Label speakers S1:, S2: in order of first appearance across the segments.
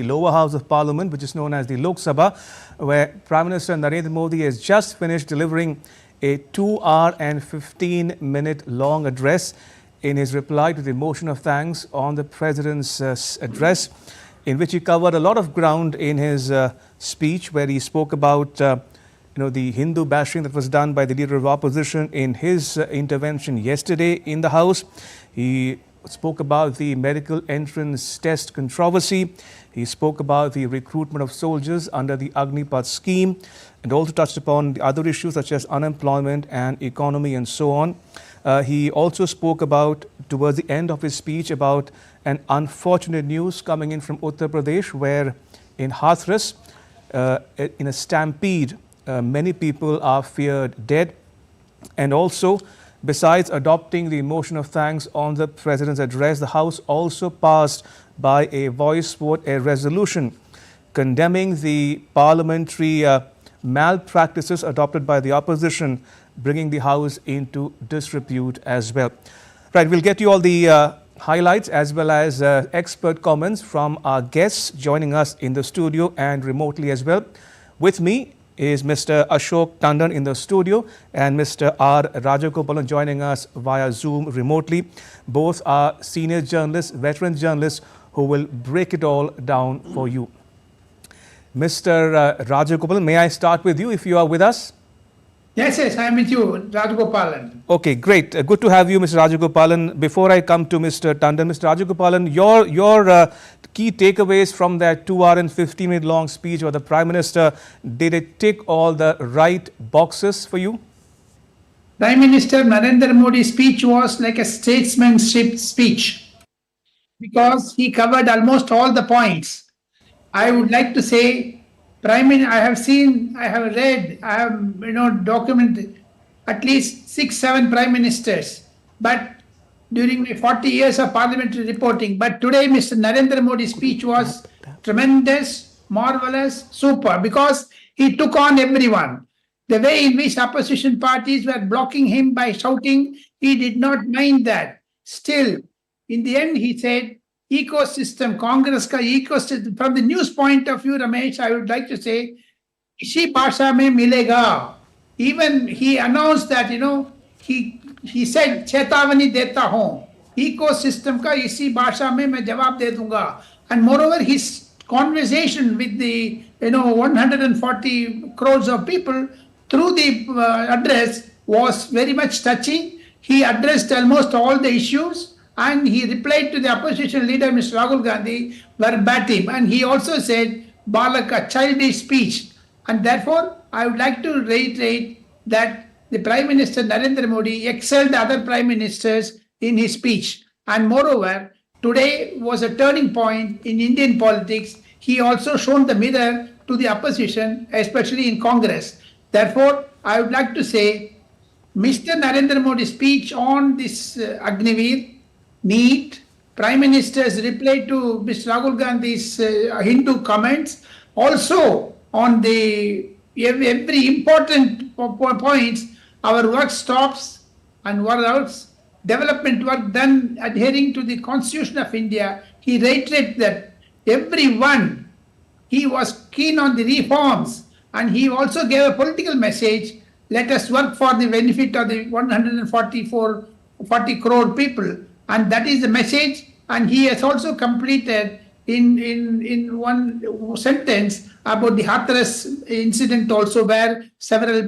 S1: the lower house of parliament, which is known as the Lok Sabha, where Prime Minister Narendra Modi has just finished delivering a 2-hour and 15-minute long address in his reply to the motion of thanks on the President's address, in which he covered a lot of ground in his speech, where he spoke about the Hindu bashing that was done by the leader of opposition in his intervention yesterday in the House. He spoke about the medical entrance test controversy. He spoke about the recruitment of soldiers under the Agnipath scheme, and also touched upon the other issues such as unemployment and economy and so on. He also spoke about, towards the end of his speech, about an unfortunate news coming in from Uttar Pradesh, where in Hathras, in a stampede, many people are feared dead. And also, besides adopting the motion of thanks on the President's address, the House also passed by a voice vote a resolution condemning the parliamentary malpractices adopted by the opposition, bringing the House into disrepute as well. Right, we'll get you all the highlights as well as expert comments from our guests joining us in the studio and remotely as well. With me is Mr. Ashok Tandon in the studio and Mr. R. Rajagopalan joining us via Zoom remotely. Both are senior journalists, veteran journalists who will break it all down for you. Mr. Rajagopalan, may I start with you if you are with us?
S2: Yes, I am with you, Rajagopalan.
S1: Okay, great. Good to have you, Mr. Rajagopalan. Before I come to Mr. Tandon, Mr. Rajagopalan, your key takeaways from that 2-hour and 15-minute long speech of the Prime Minister, did it tick all the right boxes for you?
S2: Prime Minister Narendra Modi's speech was like a statesmanship speech because he covered almost all the points. I would like to say, I have seen, I have read, I have documented at least 6-7 Prime Ministers, but during my 40 years of parliamentary reporting. But today, Mr. Narendra Modi's speech was tremendous, marvelous, super, because he took on everyone. The way in which opposition parties were blocking him by shouting, he did not mind that. Still, in the end, he said, ecosystem, Congress ka ecosystem. From the news point of view, Ramesh, I would like to say, isi bhasha mein milega. Even he announced that, he said, chetavani deta hoon. Ecosystem ka isi bhasha mein main jawab de dunga. And moreover, his conversation with the 140 crores of people through the address was very much touching. He addressed almost all the issues. And he replied to the opposition leader, Mr. Rahul Gandhi, verbatim. And he also said, Balaka, childish speech. And therefore, I would like to reiterate that the Prime Minister Narendra Modi excelled other Prime Ministers in his speech. And moreover, today was a turning point in Indian politics. He also shown the mirror to the opposition, especially in Congress. Therefore, I would like to say, Mr. Narendra Modi's speech on this Agniveer, neat. Prime Minister's reply to Mr. Rahul Gandhi's Hindu comments, also on the every important points, our work stops and what else? Development work done adhering to the Constitution of India. He reiterated that everyone, he was keen on the reforms, and he also gave a political message. Let us work for the benefit of the 40 crore people. And that is the message. And he has also completed in one sentence about the Hathras incident also, where several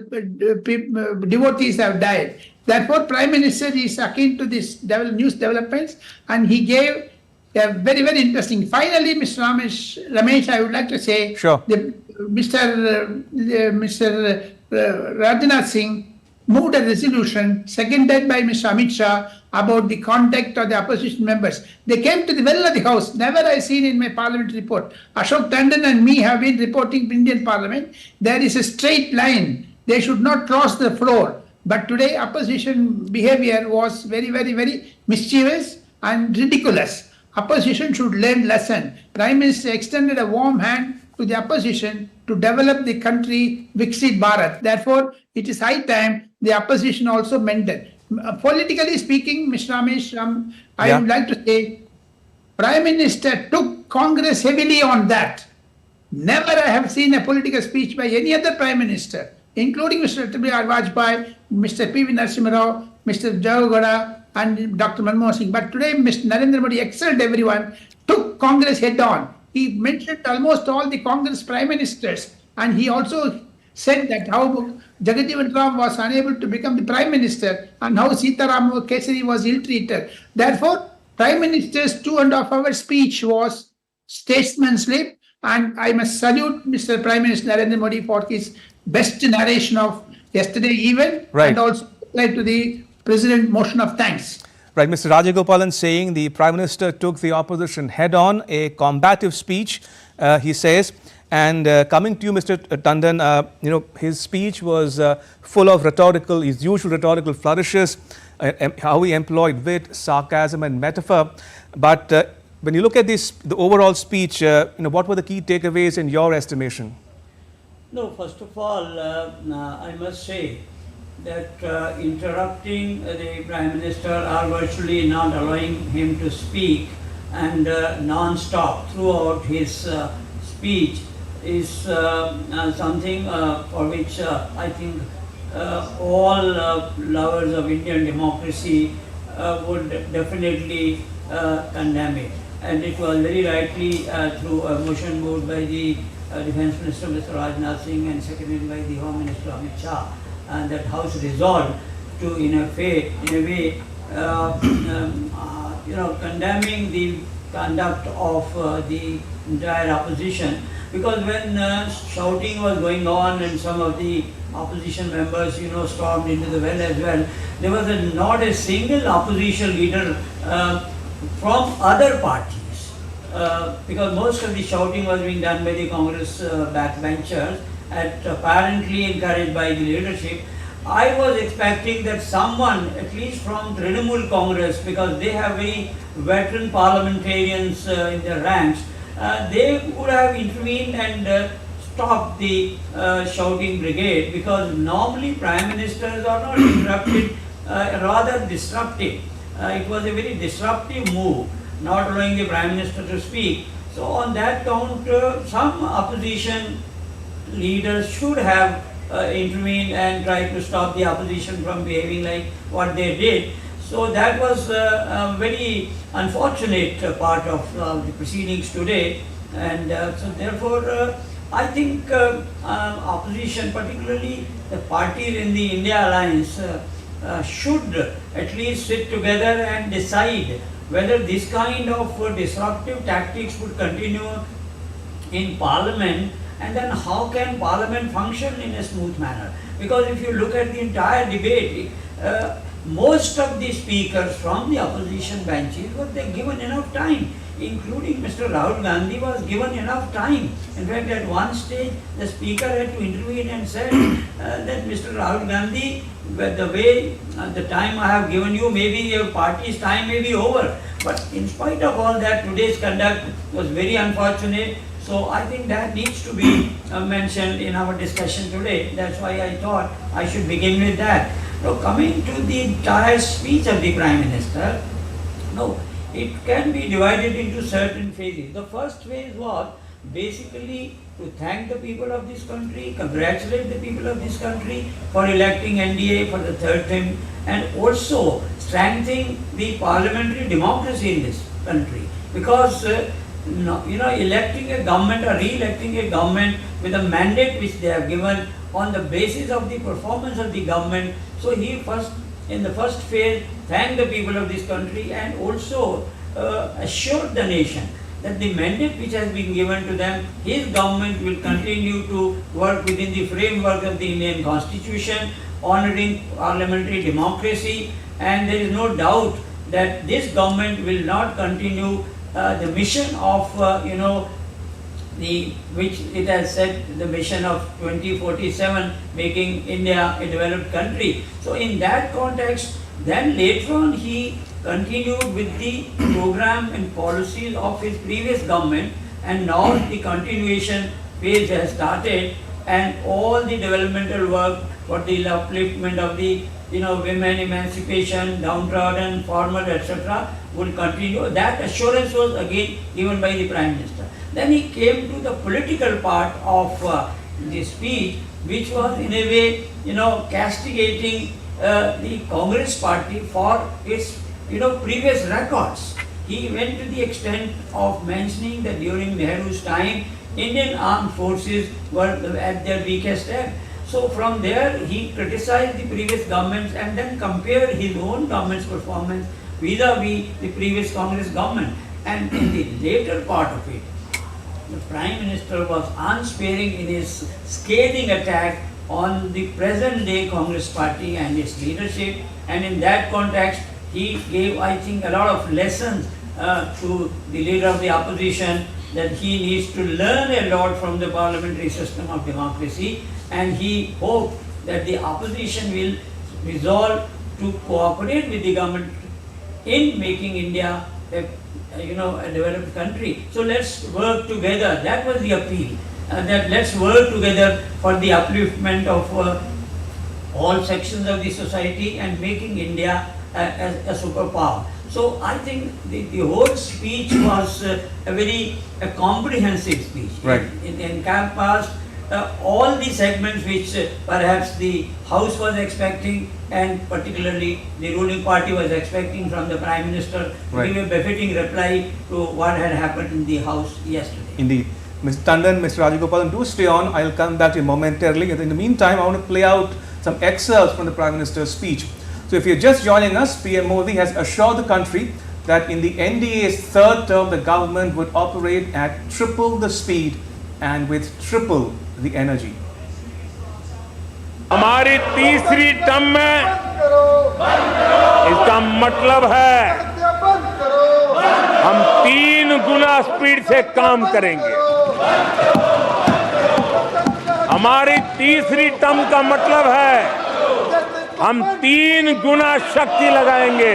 S2: devotees have died. Therefore, Prime Minister is akin to this news developments, and he gave a very, very interesting. Finally, Mr. Ramesh, I would like to say,
S1: sure.
S2: Mr. Rajnath Singh moved a resolution seconded by Mr. Amit Shah about the conduct of the opposition members. They came to the well of the House. Never I seen in my parliamentary report. Ashok Tandon and me have been reporting Indian Parliament. There is a straight line. They should not cross the floor. But today opposition behavior was very, very, very mischievous and ridiculous. Opposition should learn lesson. Prime Minister extended a warm hand to the opposition to develop the country, Viksit Bharat. Therefore, it is high time the opposition also mended. Politically speaking, Mr. Ramesh, I would like to say Prime Minister took Congress heavily on that. Never I have seen a political speech by any other Prime Minister, including Mr. Vajpayee, Mr. P.V. Narasimha Rao, Mr. Jawagoda, and Dr. Manmohan Singh. But today, Mr. Narendra Modi excelled everyone, took Congress head on. He mentioned almost all the Congress Prime Ministers, and he also said that how Jagjivan Ram was unable to become the Prime Minister and how Sitaram Kesari was ill-treated. Therefore, Prime Minister's 2.5 hour speech was statesmanship, and I must salute Mr. Prime Minister Narendra Modi for his best narration of yesterday event,
S1: Right.
S2: and also led to the President motion of thanks.
S1: Right, Mr. Rajagopalan saying the Prime Minister took the opposition head on, a combative speech, he says. And coming to you, Mr. Tandon, his speech was full of his usual rhetorical flourishes, how he employed wit, sarcasm and metaphor. But when you look at the overall speech, what were the key takeaways in your estimation?
S3: No, first of all, I must say that interrupting the Prime Minister or virtually not allowing him to speak and non-stop throughout his speech is something for which I think all lovers of Indian democracy would definitely condemn it. And it was very rightly through a motion moved by the Defence Minister Mr. Rajnath Singh and seconded by the Home Minister Amit Shah, and that House resolved to in a way condemning the conduct of the entire opposition, because when shouting was going on and some of the opposition members stormed into the well as well, there was not a single opposition leader from other parties, because most of the shouting was being done by the Congress backbenchers, apparently encouraged by the leadership. I was expecting that someone, at least from Trinamool Congress, because they have very veteran parliamentarians in their ranks, they would have intervened and stopped the shouting brigade, because normally Prime Ministers are not interrupted, rather disruptive. It was a very disruptive move, not allowing the Prime Minister to speak. So on that count, some opposition leaders should have intervened and tried to stop the opposition from behaving like what they did. So that was a very unfortunate part of the proceedings today, and so therefore I think opposition, particularly the parties in the India Alliance, should at least sit together and decide whether this kind of disruptive tactics would continue in Parliament, and then how can Parliament function in a smooth manner. Because if you look at the entire debate, most of the speakers from the opposition benches were given enough time, including Mr. Rahul Gandhi was given enough time. In fact, at one stage, the speaker had to intervene and said that Mr. Rahul Gandhi, the way the time I have given you, maybe your party's time may be over. But in spite of all that, today's conduct was very unfortunate. So I think that needs to be mentioned in our discussion today. That's why I thought I should begin with that. Now, coming to the entire speech of the Prime Minister, no, it can be divided into certain phases. The first phase was basically to thank the people of this country, congratulate the people of this country for electing NDA for the third time, and also strengthening the parliamentary democracy in this country. Because electing a government or re-electing a government with a mandate which they have given on the basis of the performance of the government. So he first, in the first phase, thanked the people of this country and also assured the nation that the mandate which has been given to them, his government will continue to work within the framework of the Indian Constitution, honoring parliamentary democracy, and there is no doubt that this government will not continue the mission of which it has said, the mission of 2047, making India a developed country. So in that context, then later on he continued with the program and policies of his previous government, and now the continuation phase has started, and all the developmental work for the upliftment of the women emancipation, downtrodden, farmer, etc. would continue. That assurance was again given by the Prime Minister. Then he came to the political part of the speech, which was in a way, castigating the Congress party for its, previous records. He went to the extent of mentioning that during Nehru's time, Indian armed forces were at their weakest ebb. So from there, he criticized the previous governments and then compared his own government's performance vis-a-vis the previous Congress government. And in the later part of it, the Prime Minister was unsparing in his scathing attack on the present day Congress party and its leadership. And in that context, he gave, I think, a lot of lessons to the leader of the opposition, that he needs to learn a lot from the parliamentary system of democracy, and he hoped that the opposition will resolve to cooperate with the government in making India a developed country. So let's work together. That was the appeal. That let's work together for the upliftment of all sections of the society and making India a superpower. So I think the whole speech was a very comprehensive speech.
S1: Right.
S3: It encompassed all the segments which perhaps the House was expecting, and particularly the ruling party was expecting from the Prime Minister to give a befitting reply to what had happened in the House yesterday.
S1: Indeed. Mr. Tandon, Mr. Rajagopalan, do stay on. I'll come back to you momentarily. In the meantime, I want to play out some excerpts from the Prime Minister's speech. So if you're just joining us, PM Modi has assured the country that in the NDA's third term, the government would operate at triple the speed and with triple the energy.
S4: हमारी तीसरी term में इसका मतलब है हम 3 गुना speed से काम करेंगे। हमारी तीसरी टर्म का मतलब है हम 3 गुना शक्ति लगाएंगे।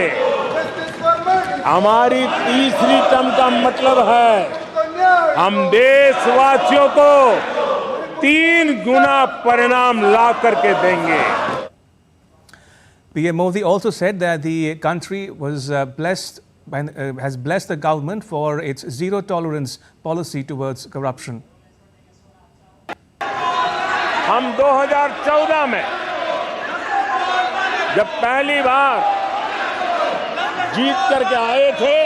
S4: हमारी तीसरी टर्म का मतलब है हम देशवासियों को 3 गुना परिणाम ला करके देंगे।
S1: PM Modi also said that the country was has blessed the government for its zero tolerance policy towards corruption.
S4: हम 2014 में जब पहली बार जीत करके आए थे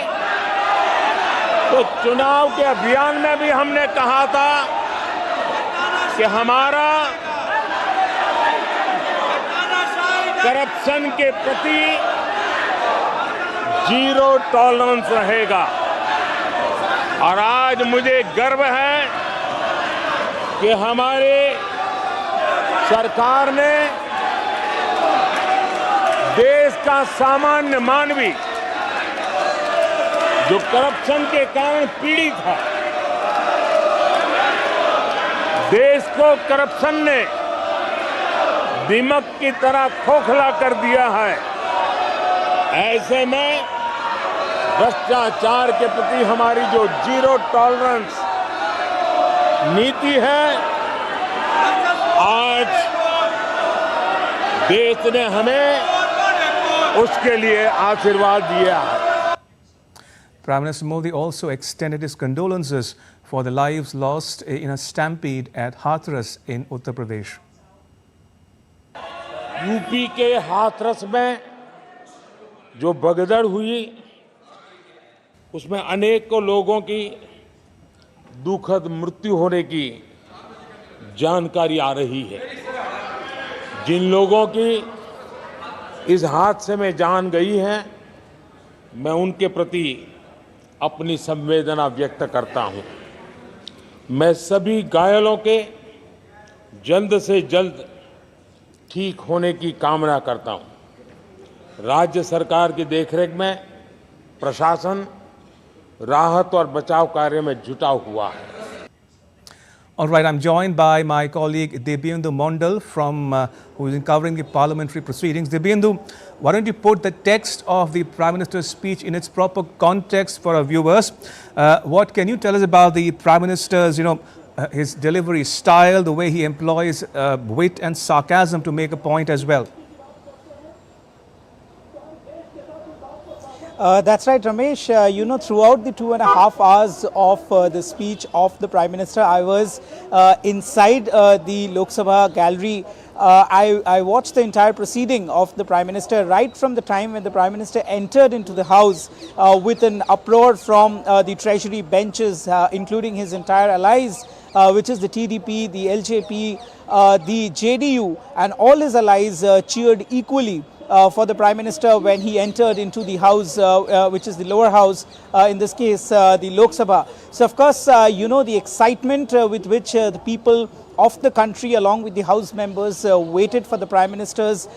S4: तो चुनाव के अभियान में भी हमने कहा था कि हमारा करप्शन के प्रति जीरो टॉलरेंस रहेगा। और आज मुझे गर्व है कि हमारे सरकार ने देश का सामान्य मानवी जो करप्शन के कारण पीड़ित है, देश को करप्शन ने दीमक की तरह खोखला कर दिया है। ऐसे में भ्रष्टाचार के प्रति हमारी जो जीरो टॉलरेंस नीति है, आज देश ने हमें उसके लिए आशीर्वाद दिया है।
S1: Prime Minister Modi also extended his condolences for the lives lost in a stampede at Hathras in Uttar Pradesh.
S4: UP के हाथरस में जो भगदड़ हुई उसमें अनेकों लोगों की दुखद मृत्यु होने की जानकारी आ रही है। जिन लोगों की इस हादसे में जान गई है, मैं उनके प्रति अपनी संवेदना व्यक्त करता हूं। मैं सभी घायलों के जल्द से जल्द ठीक होने की कामना करता हूं। राज्य सरकार की देखरेख में प्रशासन राहत और बचाव कार्य में जुटा हुआ है।
S1: All right, I'm joined by my colleague Debyendu Mondal who is covering the parliamentary proceedings. Debyendu, why don't you put the text of the Prime Minister's speech in its proper context for our viewers? What can you tell us about the Prime Minister's, his delivery style, the way he employs wit and sarcasm to make a point as well?
S5: That's right, Ramesh. Throughout the 2.5 hours of the speech of the Prime Minister, I was inside the Lok Sabha gallery. I watched the entire proceeding of the Prime Minister right from the time when the Prime Minister entered into the House with an uproar from the Treasury benches, including his entire allies, which is the TDP, the LJP, the JDU, and all his allies cheered equally for the Prime Minister when he entered into the House, which is the lower house, in this case the Lok Sabha. So of course, the excitement with which the people of the country along with the House members waited for the Prime Minister's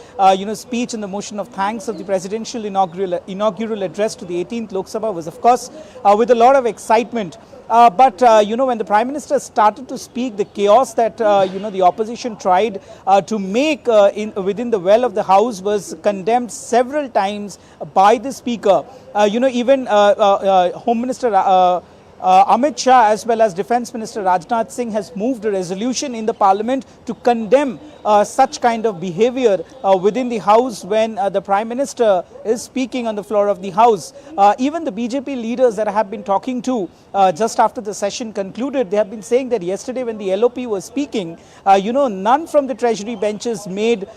S5: speech and the motion of thanks of the presidential inaugural address to the 18th Lok Sabha was of course with a lot of excitement. But when the Prime Minister started to speak, the chaos that the opposition tried to make within the well of the House was condemned several times by the Speaker. Even Home Minister Amit Shah as well as Defence Minister Rajnath Singh has moved a resolution in the Parliament to condemn such kind of behaviour within the House when the Prime Minister is speaking on the floor of the House. Even the BJP leaders that I have been talking to just after the session concluded, they have been saying that yesterday when the LOP was speaking, none from the Treasury benches made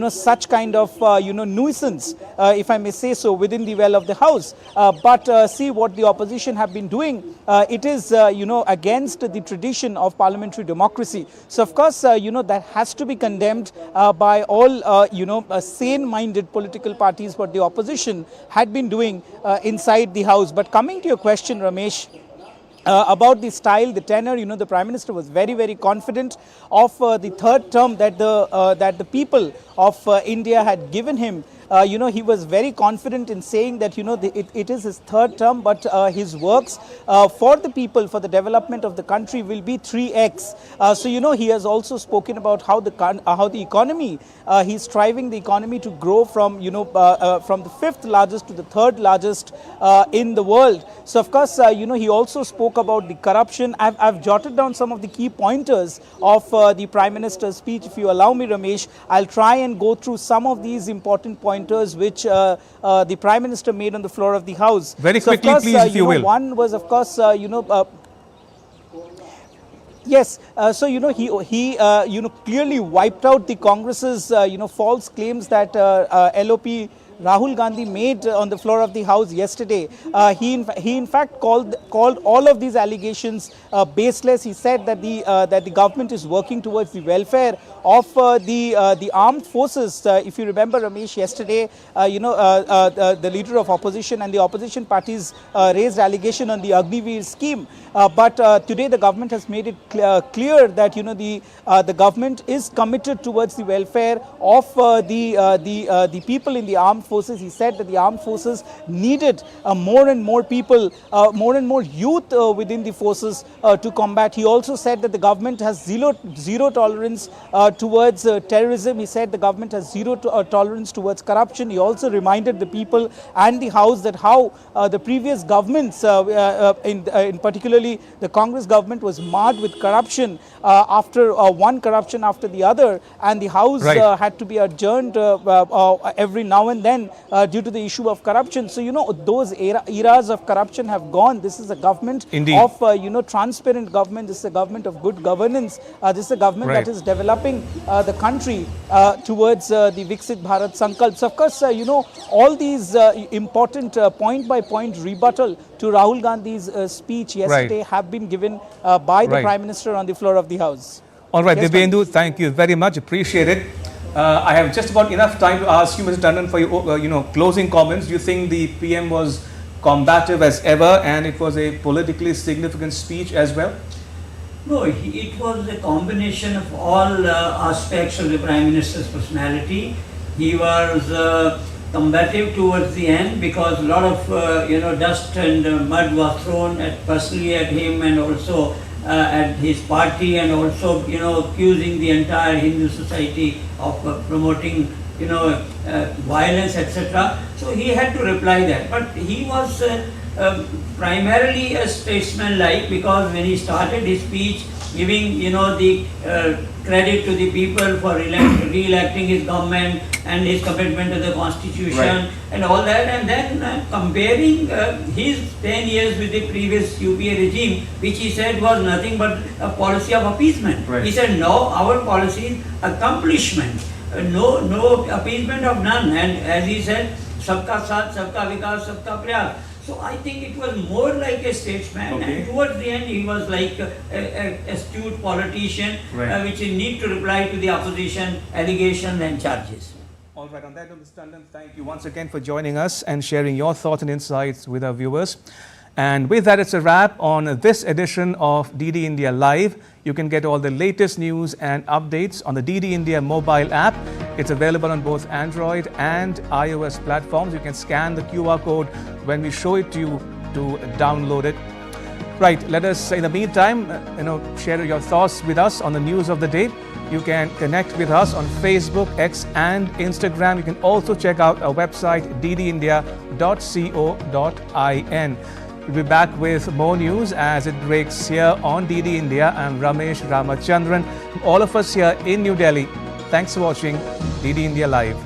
S5: such kind of nuisance, if I may say so, within the well of the House. But see what the opposition have been doing. It is against the tradition of parliamentary democracy. So of course that has to be condemned by all sane-minded political parties, what the opposition had been doing inside the House. But coming to your question, Ramesh, about the style, the tenor, the Prime Minister was very, very confident of the third term that the people of India had given him. He was very confident in saying that it is his third term, but his works for the people, for the development of the country will be 3x. So he has also spoken about how the economy, he's striving the economy to grow from from the 5th largest to the 3rd largest in the world. So of course he also spoke about the corruption. I've jotted down some of the key pointers of the Prime Minister's speech. If you allow me, Ramesh, I'll try and go through some of these important pointers which the Prime Minister made on the floor of the House.
S1: Very
S5: so
S1: quickly,
S5: course,
S1: please, if you will.
S5: One was, of course, yes, so he clearly wiped out the Congress's false claims that LOP Rahul Gandhi made on the floor of the House yesterday. He in fact called all of these allegations baseless. He said that the government is working towards the welfare of the armed forces. If you remember, Ramesh, yesterday, the leader of opposition and the opposition parties raised allegation on the Agniveer scheme. But today the government has made it clear that the government is committed towards the welfare of the people in the armed forces. He said that the armed forces needed more and more people, more and more youth within the forces to combat. He also said that the government has zero tolerance towards terrorism. He said the government has zero tolerance towards corruption. He also reminded the people and the House that how the previous governments, in particularly the Congress government, was marred with corruption after one corruption after the other, and the House had to be adjourned every now and then due to the issue of corruption. So those eras of corruption have gone. This is a government of transparent government. This is a government of good governance. This is a government that is developing the country towards the Viksit Bharat Sankalp. So of course all these important point by point rebuttal to Rahul Gandhi's speech yesterday have been given by the Prime Minister on the floor of the House.
S1: All right,
S5: Yes,
S1: Divyendu, thank you very much. Appreciate it. I have just about enough time to ask you, Mr. Tandon, for your closing comments. Do you think the PM was combative as ever, and it was a politically significant speech as well?
S3: No, it was a combination of all aspects of the Prime Minister's personality. He was combative towards the end because a lot of dust and mud was thrown personally at him and also at his party, and also accusing the entire Hindu society of promoting violence, etc. So he had to reply that, but he was primarily a statesman-like, because when he started his speech giving, the credit to the people for re-electing his government and his commitment to the constitution,
S1: Right.
S3: and all that, and then comparing his 10 years with the previous UPA regime, which he said was nothing but a policy of appeasement.
S1: Right.
S3: He said, no, our policy is accomplishment, no appeasement of none, and as he said, sabka saath, sabka vikas, sabka prayas. So I think it was more like a statesman,
S1: Okay.
S3: and towards the end he was like a astute politician,
S1: Right.
S3: which need to reply to the opposition allegations and charges.
S1: All right, on that note, Mr. Tandon, thank you once again for joining us and sharing your thoughts and insights with our viewers. And with that, it's a wrap on this edition of DD India Live. You can get all the latest news and updates on the DD India mobile app. It's available on both Android and iOS platforms. You can scan the QR code when we show it to you to download it. Right, let us, in the meantime, share your thoughts with us on the news of the day. You can connect with us on Facebook, X and Instagram. You can also check out our website ddindia.co.in. We'll be back with more news as it breaks here on DD India. I'm Ramesh Ramachandran. From all of us here in New Delhi, thanks for watching DD India Live.